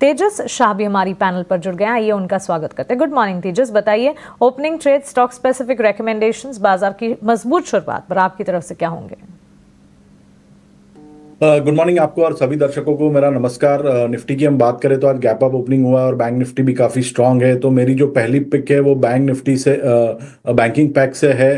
तेजस शाह भी हमारी पैनल पर जुड़ गए हैं, आइए उनका स्वागत करते हैं। गुड मॉर्निंग तेजस, बताइए opening trade, stock specific recommendations, बाजार की मजबूत शुरुआत पर आपकी तरफ से क्या होंगे? गुड मॉर्निंग आपको और सभी दर्शकों को मेरा नमस्कार। निफ्टी की हम बात करें तो आज गैप अप ओपनिंग हुआ और बैंक निफ्टी भी काफ़ी स्ट्रांग है। तो मेरी जो पहली पिक है वो बैंक निफ्टी से बैंकिंग पैक से है।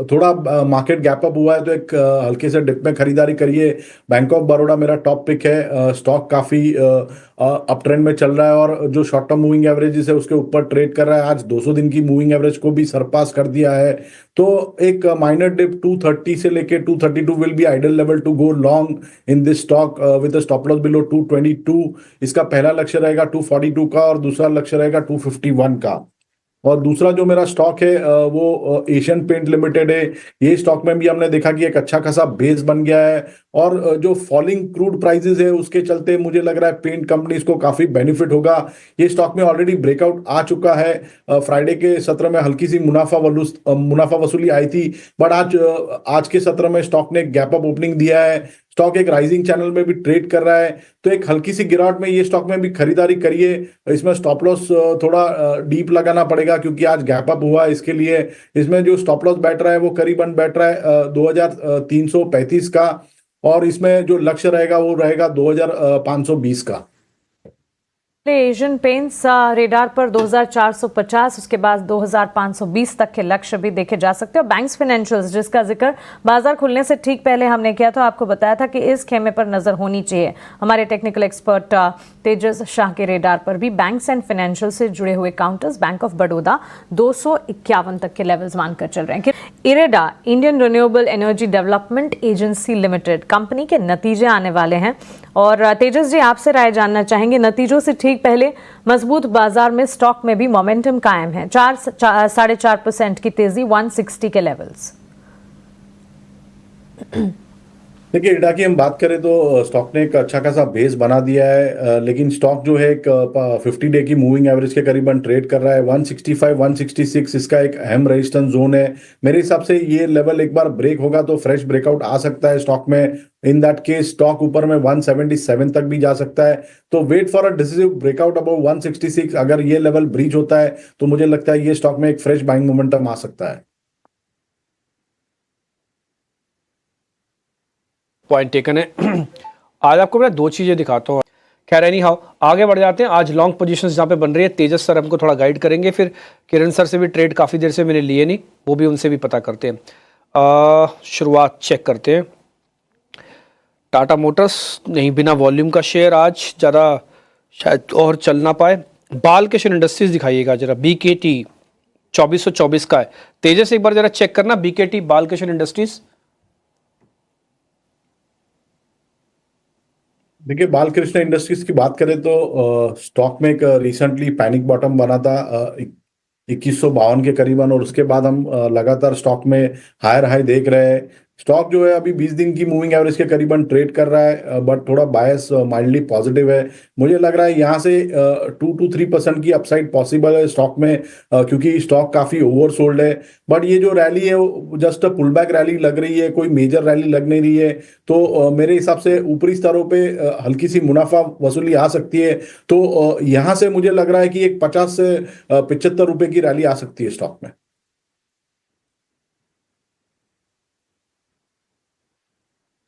थोड़ा मार्केट गैप अप हुआ है तो एक हल्के से डिप में खरीदारी करिए। बैंक ऑफ बड़ौदा मेरा टॉप पिक है। स्टॉक काफ़ी अप ट्रेंड में चल रहा है और जो शॉर्ट टर्म मूविंग एवरेज है उसके ऊपर ट्रेड कर रहा है। आज 200 दिन की मूविंग एवरेज को भी सरपास कर दिया है। तो एक माइनर डिप 230 से लेके 232 will be ideal level to go long in this stock with stop loss below 222। इसका पहला लक्ष्य रहेगा 242 का और दूसरा लक्ष्य रहेगा 251 का। और दूसरा जो मेरा स्टॉक है वो एशियन पेंट लिमिटेड है। ये स्टॉक में भी हमने देखा कि एक अच्छा खासा बेस बन गया है और जो फॉलिंग क्रूड प्राइसेस है उसके चलते मुझे लग रहा है पेंट कंपनीज को काफी बेनिफिट होगा। ये स्टॉक में ऑलरेडी ब्रेकआउट आ चुका है। फ्राइडे के सत्र में हल्की सी मुनाफा वसूली आई थी, बट आज के सत्र में स्टॉक ने गैप अप ओपनिंग दिया है। स्टॉक एक राइजिंग चैनल में भी ट्रेड कर रहा है, तो एक हल्की सी गिरावट में ये स्टॉक में भी खरीदारी करिए। इसमें स्टॉप लॉस थोड़ा डीप लगाना पड़ेगा क्योंकि आज गैप अप हुआ है। इसके लिए इसमें जो स्टॉप लॉस बैठ रहा है वो करीबन बैठ रहा है 2335 का और इसमें जो लक्ष्य रहेगा वो रहेगा 2520 का। एशियन पेंट्स रेडार पर 2450, उसके बाद 2520 तक के लक्ष्य भी देखे जा सकते हैं। बैंक्स फाइनेंशियल्स जिसका जिक्र बाजार खुलने से ठीक पहले हमने किया था, आपको बताया था कि इस खेमे पर नजर होनी चाहिए। हमारे टेक्निकल एक्सपर्ट तेजस शाह के रेडार पर भी बैंक्स एंड फाइनेंशियल से जुड़े हुए काउंटर्स बैंक ऑफ बड़ौदा 251 तक के लेवल्स मानकर चल रहे हैं। IREDA, Indian renewable energy development agency limited company के नतीजे आने वाले हैं और तेजस जी आपसे राय जानना चाहेंगे। नतीजों से ठीक पहले मजबूत बाजार में स्टॉक में भी मोमेंटम कायम है, 4.5% की तेजी, 160 के लेवल्स। देखिए, इडा की हम बात करें तो स्टॉक ने एक अच्छा खासा बेस बना दिया है, लेकिन स्टॉक जो है एक 50 डे की मूविंग एवरेज के करीबन ट्रेड कर रहा है। 165 166 इसका एक अहम रेजिस्टेंस जोन है। मेरे हिसाब से ये लेवल एक बार ब्रेक होगा तो फ्रेश ब्रेकआउट आ सकता है स्टॉक में। इन दैट केस स्टॉक ऊपर में 177 तक भी जा सकता है। तो wait for a decisive breakout above 166। अगर ये लेवल ब्रीच होता है तो मुझे लगता है ये स्टॉक में एक फ्रेश बाइंग मोमेंटम आ सकता है। पॉइंट टेकन है। आज आपको मैं दो चीज़ें दिखाता हूँ। खैर एनी हाउ आगे बढ़ जाते हैं। आज लॉन्ग पोजीशंस जहाँ पे बन रही है, तेजस सर हमको थोड़ा गाइड करेंगे, फिर किरण सर से भी ट्रेड काफ़ी देर से मैंने लिए नहीं, वो भी उनसे भी पता करते हैं। शुरुआत चेक करते हैं। टाटा मोटर्स नहीं, बिना वॉल्यूम का शेयर आज ज़्यादा शायद और चल ना पाए। बालकृष्ण इंडस्ट्रीज दिखाइएगा जरा, BKT 2424 का है। तेजस एक बार जरा चेक करना BKT बालकृष्ण इंडस्ट्रीज। देखिए, बालकृष्ण इंडस्ट्रीज की बात करें तो स्टॉक में एक रिसेंटली पैनिक बॉटम बना था 2152 के करीबन, और उसके बाद हम लगातार स्टॉक में हायर हाई देख रहे हैं। स्टॉक जो है अभी 20 दिन की मूविंग एवरेज के करीबन ट्रेड कर रहा है, बट थोड़ा बायस माइल्डली पॉजिटिव है। मुझे लग रहा है यहाँ से 2 to 3% की अपसाइड पॉसिबल है स्टॉक में, क्योंकि स्टॉक काफी ओवरसोल्ड है। बट ये जो रैली है वो जस्ट पुल बैक रैली लग रही है, कोई मेजर रैली लग नहीं रही है। तो मेरे हिसाब से ऊपरी स्तरों पे हल्की सी मुनाफा वसूली आ सकती है। तो यहाँ से मुझे लग रहा है कि एक 50 से 75 रुपए की रैली आ सकती है स्टॉक में।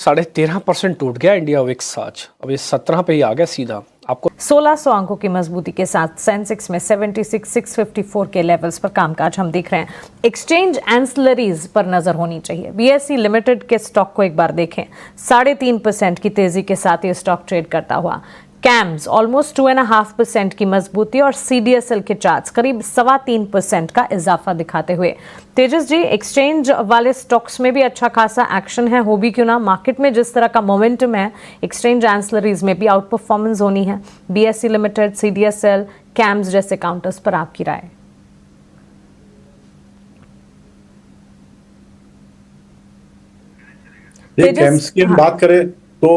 13.5% टूट गया इंडिया विक्स आज, अब ये 17 पे ही आ गया सीधा। आपको 1600 अंकों की मजबूती के साथ सेंसेक्स में 76,654 के लेवल्स पर कामकाज हम देख रहे हैं। एक्सचेंज एंसिलरीज पर नजर होनी चाहिए। BSE लिमिटेड के स्टॉक को एक बार देखें, 3.5% की तेजी के साथ ये स्टॉक ट्रेड करता हुआ। कैम्स ऑलमोस्ट 2.5% की मजबूती और CDSL के चार्ट्स करीब 3.25% का इजाफा दिखाते हुए। तेजस जी, एक्सचेंज वाले स्टॉक्स में भी अच्छा खासा एक्शन है, हो भी क्यों ना। मार्केट में जिस तरह का मोमेंटम है, एक्सचेंज एंसिलरीज में भी आउट परफॉर्मेंस होनी है। BSE लिमिटेड, CDSL, कैम्स जैसे काउंटर्स पर आपकी राय? कैम्स की हम बात करें तो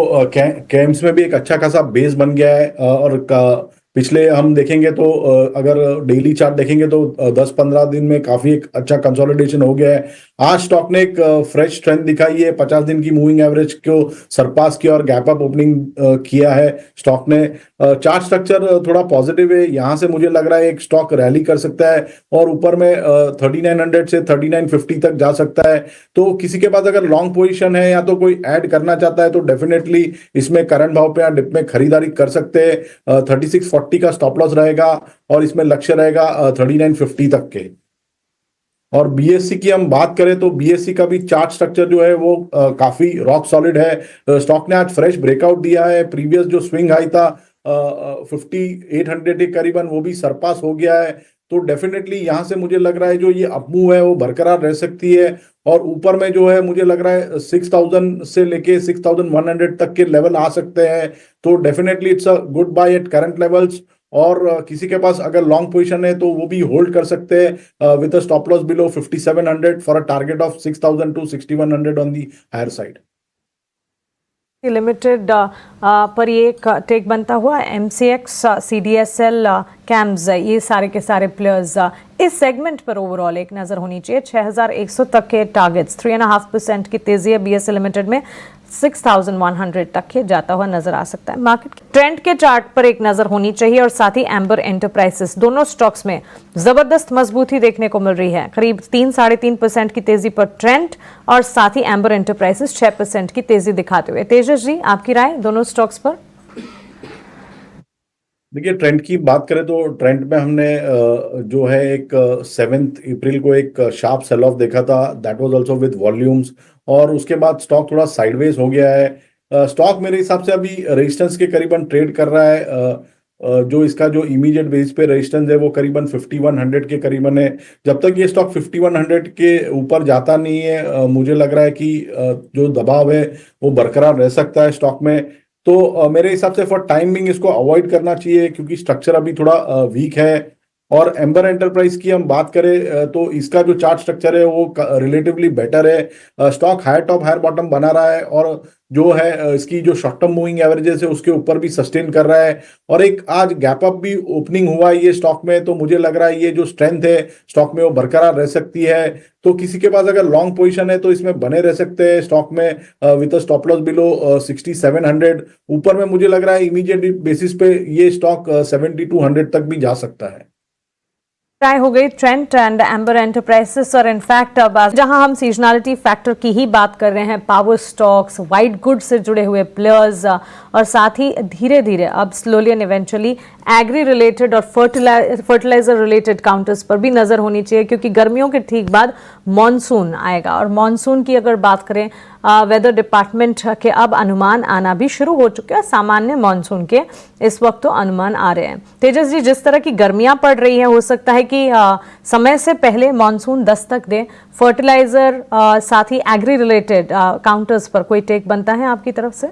कैम्स में भी एक अच्छा खासा बेस बन गया है, और पिछले हम देखेंगे तो अगर डेली चार्ट देखेंगे तो 10-15 दिन में काफी एक अच्छा कंसोलिडेशन हो गया है। आज स्टॉक ने एक फ्रेश स्ट्रेंथ दिखाई है, 50 दिन की मूविंग एवरेज को सरपास किया और गैप अप ओपनिंग किया है स्टॉक ने। चार्ट स्ट्रक्चर थोड़ा पॉजिटिव है, यहाँ से मुझे लग रहा है एक स्टॉक रैली कर सकता है और ऊपर में 3900 से 3950 तक जा सकता है। तो किसी के पास अगर लॉन्ग पोजीशन है या तो कोई ऐड करना चाहता है तो डेफिनेटली इसमें करंट भाव पे या डिप में खरीदारी कर सकते हैं। 3640 का स्टॉप लॉस रहेगा और इसमें लक्ष्य रहेगा 3950 तक के। और बीएससी की हम बात करें तो बीएससी का भी चार्ट स्ट्रक्चर जो है वो काफी रॉक सॉलिड है। स्टॉक ने आज फ्रेश ब्रेकआउट दिया है, प्रीवियस जो स्विंग हाई था 5800 के करीबन वो भी सरपास हो गया है। तो डेफिनेटली यहां से मुझे लग रहा है जो ये अपमूव है वो बरकरार रह सकती है और ऊपर में जो है मुझे लग रहा है 6000 से लेके 6100 तक के लेवल आ सकते हैं। तो definitely it's a good by at current levels. और किसी के पास अगर लॉन्ग पोजीशन है तो वो भी होल्ड कर सकते हैं with a stop loss below 5700 for a target of 6000 to 6100 on the higher side. Limited पर ये एक टेक बनता हुआ MCX, CDSL, कैम्स, ये सारे के सारे प्लेयर्स इस सेगमेंट पर ओवरऑल एक नज़र होनी चाहिए। 6100 तक के टारगेट्स, 3.5% की तेजी है BSL लिमिटेड में, 6100 तक के जाता हुआ नजर आ सकता है। मार्केट ट्रेंड के चार्ट पर एक नजर होनी चाहिए और साथ ही एम्बर एंटरप्राइजेस, दोनों स्टॉक्स में जबरदस्त मजबूती देखने को मिल रही है। करीब 3-3.5% की तेजी पर ट्रेंड और साथ ही एम्बर एंटरप्राइजेस 6% की तेजी दिखाते हुए। तेजस जी, आपकी राय दोनों स्टॉक्स पर? देखिए, ट्रेंड की बात करें तो ट्रेंड में हमने जो है एक 7 अप्रैल को एक शार्प सेल ऑफ देखा था, that was also with volumes, और उसके बाद स्टॉक थोड़ा साइडवेज हो गया है। स्टॉक मेरे हिसाब से अभी रेजिस्टेंस के करीबन ट्रेड कर रहा है। जो इसका जो इमीडिएट बेस पे रेजिस्टेंस है वो करीबन 5100 के करीबन है। जब तक ये स्टॉक 5100 के ऊपर जाता नहीं है मुझे लग रहा है कि जो दबाव है वो बरकरार रह सकता है स्टॉक में। तो मेरे हिसाब से फॉर टाइमिंग इसको अवॉइड करना चाहिए क्योंकि स्ट्रक्चर अभी थोड़ा वीक है। और एम्बर एंटरप्राइज की हम बात करें तो इसका जो चार्ट स्ट्रक्चर है वो रिलेटिवली बेटर है। Stock higher top higher bottom बना रहा है और जो है इसकी जो शॉर्ट टर्म मूविंग एवरेजेस है उसके ऊपर भी सस्टेन कर रहा है। और एक आज गैप अप भी ओपनिंग हुआ है ये स्टॉक में, तो मुझे लग रहा है ये जो स्ट्रेंथ है स्टॉक में वो बरकरार रह सकती है। तो किसी के पास अगर लॉन्ग पोजीशन है तो इसमें बने रह सकते हैं स्टॉक में विद स्टॉप लॉस बिलो 6700। ऊपर में मुझे लग रहा है इमीडिएट बेसिस पे ये स्टॉक 7200 तक भी जा सकता है। ट्राई हो गई ट्रेंड एंड एम्बर एंटरप्राइजेस, और इनफैक्ट जहां हम सीजनलिटी फैक्टर की ही बात कर रहे हैं, पावर स्टॉक्स, वाइट गुड्स से जुड़े हुए प्लेयर्स और साथ ही धीरे धीरे अब slowly and eventually agri related और फर्टिलाइजर रिलेटेड काउंटर्स पर भी नजर होनी चाहिए क्योंकि गर्मियों के ठीक बाद मॉनसून आएगा। और मॉनसून की अगर बात करें, वेदर डिपार्टमेंट के अब अनुमान आना भी शुरू हो चुके हैं। सामान्य मॉनसून के इस वक्त तो अनुमान आ रहे हैं। तेजस जी, जिस तरह की गर्मियां पड़ रही हैं हो सकता है कि समय से पहले मॉनसून दस्तक दे। फर्टिलाइजर साथ ही एग्री रिलेटेड काउंटर्स पर कोई टेक बनता है आपकी तरफ से?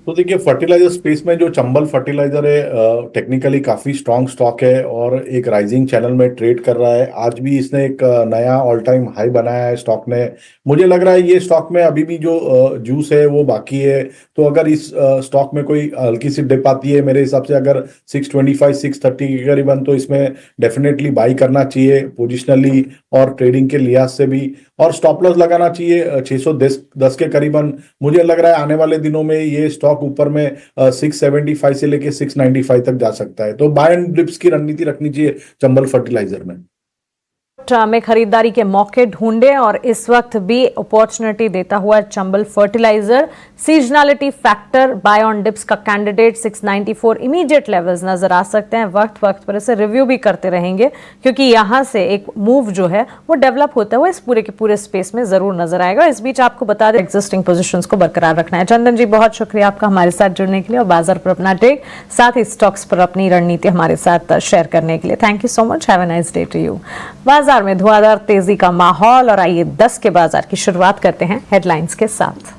तो देखिए, फर्टिलाइजर स्पेस में जो चंबल फर्टिलाइजर है टेक्निकली काफी स्ट्रांग स्टॉक है और एक राइजिंग चैनल में ट्रेड कर रहा है। आज भी इसने एक नया ऑल टाइम हाई बनाया है स्टॉक ने। मुझे लग रहा है ये स्टॉक में अभी भी जो जूस है वो बाकी है। तो अगर इस स्टॉक में कोई हल्की सी डिप आती है मेरे हिसाब से अगर 625 630 के करीबन, तो इसमें डेफिनेटली बाई करना चाहिए पोजिशनली और ट्रेडिंग के लिहाज से भी। और स्टॉप लॉस लगाना चाहिए 610 के करीबन। मुझे लग रहा है आने वाले दिनों में ये स्टॉक ऊपर में 675 से लेके 695 तक जा सकता है। तो बाय एंड डिप्स की रणनीति रखनी चाहिए चंबल फर्टिलाइजर में। में खरीदारी के मौके ढूंढे और इस वक्त भी अपॉर्चुनिटी देता हुआ Chambal fertiliser. Seasonality factor buy on dips का कैंडिडेट 694 इमीडिएट लेवल्स नजर आ सकते हैं। वक्त वक्त पर इसे रिव्यू भी करते रहेंगे क्योंकि यहां से एक मूव जो है वो डेवलप होता हुआ इस पूरे के पूरे स्पेस में जरूर नजर आएगा। इस बीच आपको बता दें एक्जिस्टिंग पोजीशंस को बरकरार रखना है। चंदन जी, बहुत शुक्रिया आपका हमारे साथ जुड़ने के लिए और बाजार पर अपना टेक साथ ही स्टॉक्स पर अपनी रणनीति हमारे साथ शेयर करने के लिए। Thank you so much. Have a nice day to you. बाजार में धुआंधार तेजी का माहौल और आइए 10 के बाजार की शुरुआत करते हैं हेडलाइंस के साथ।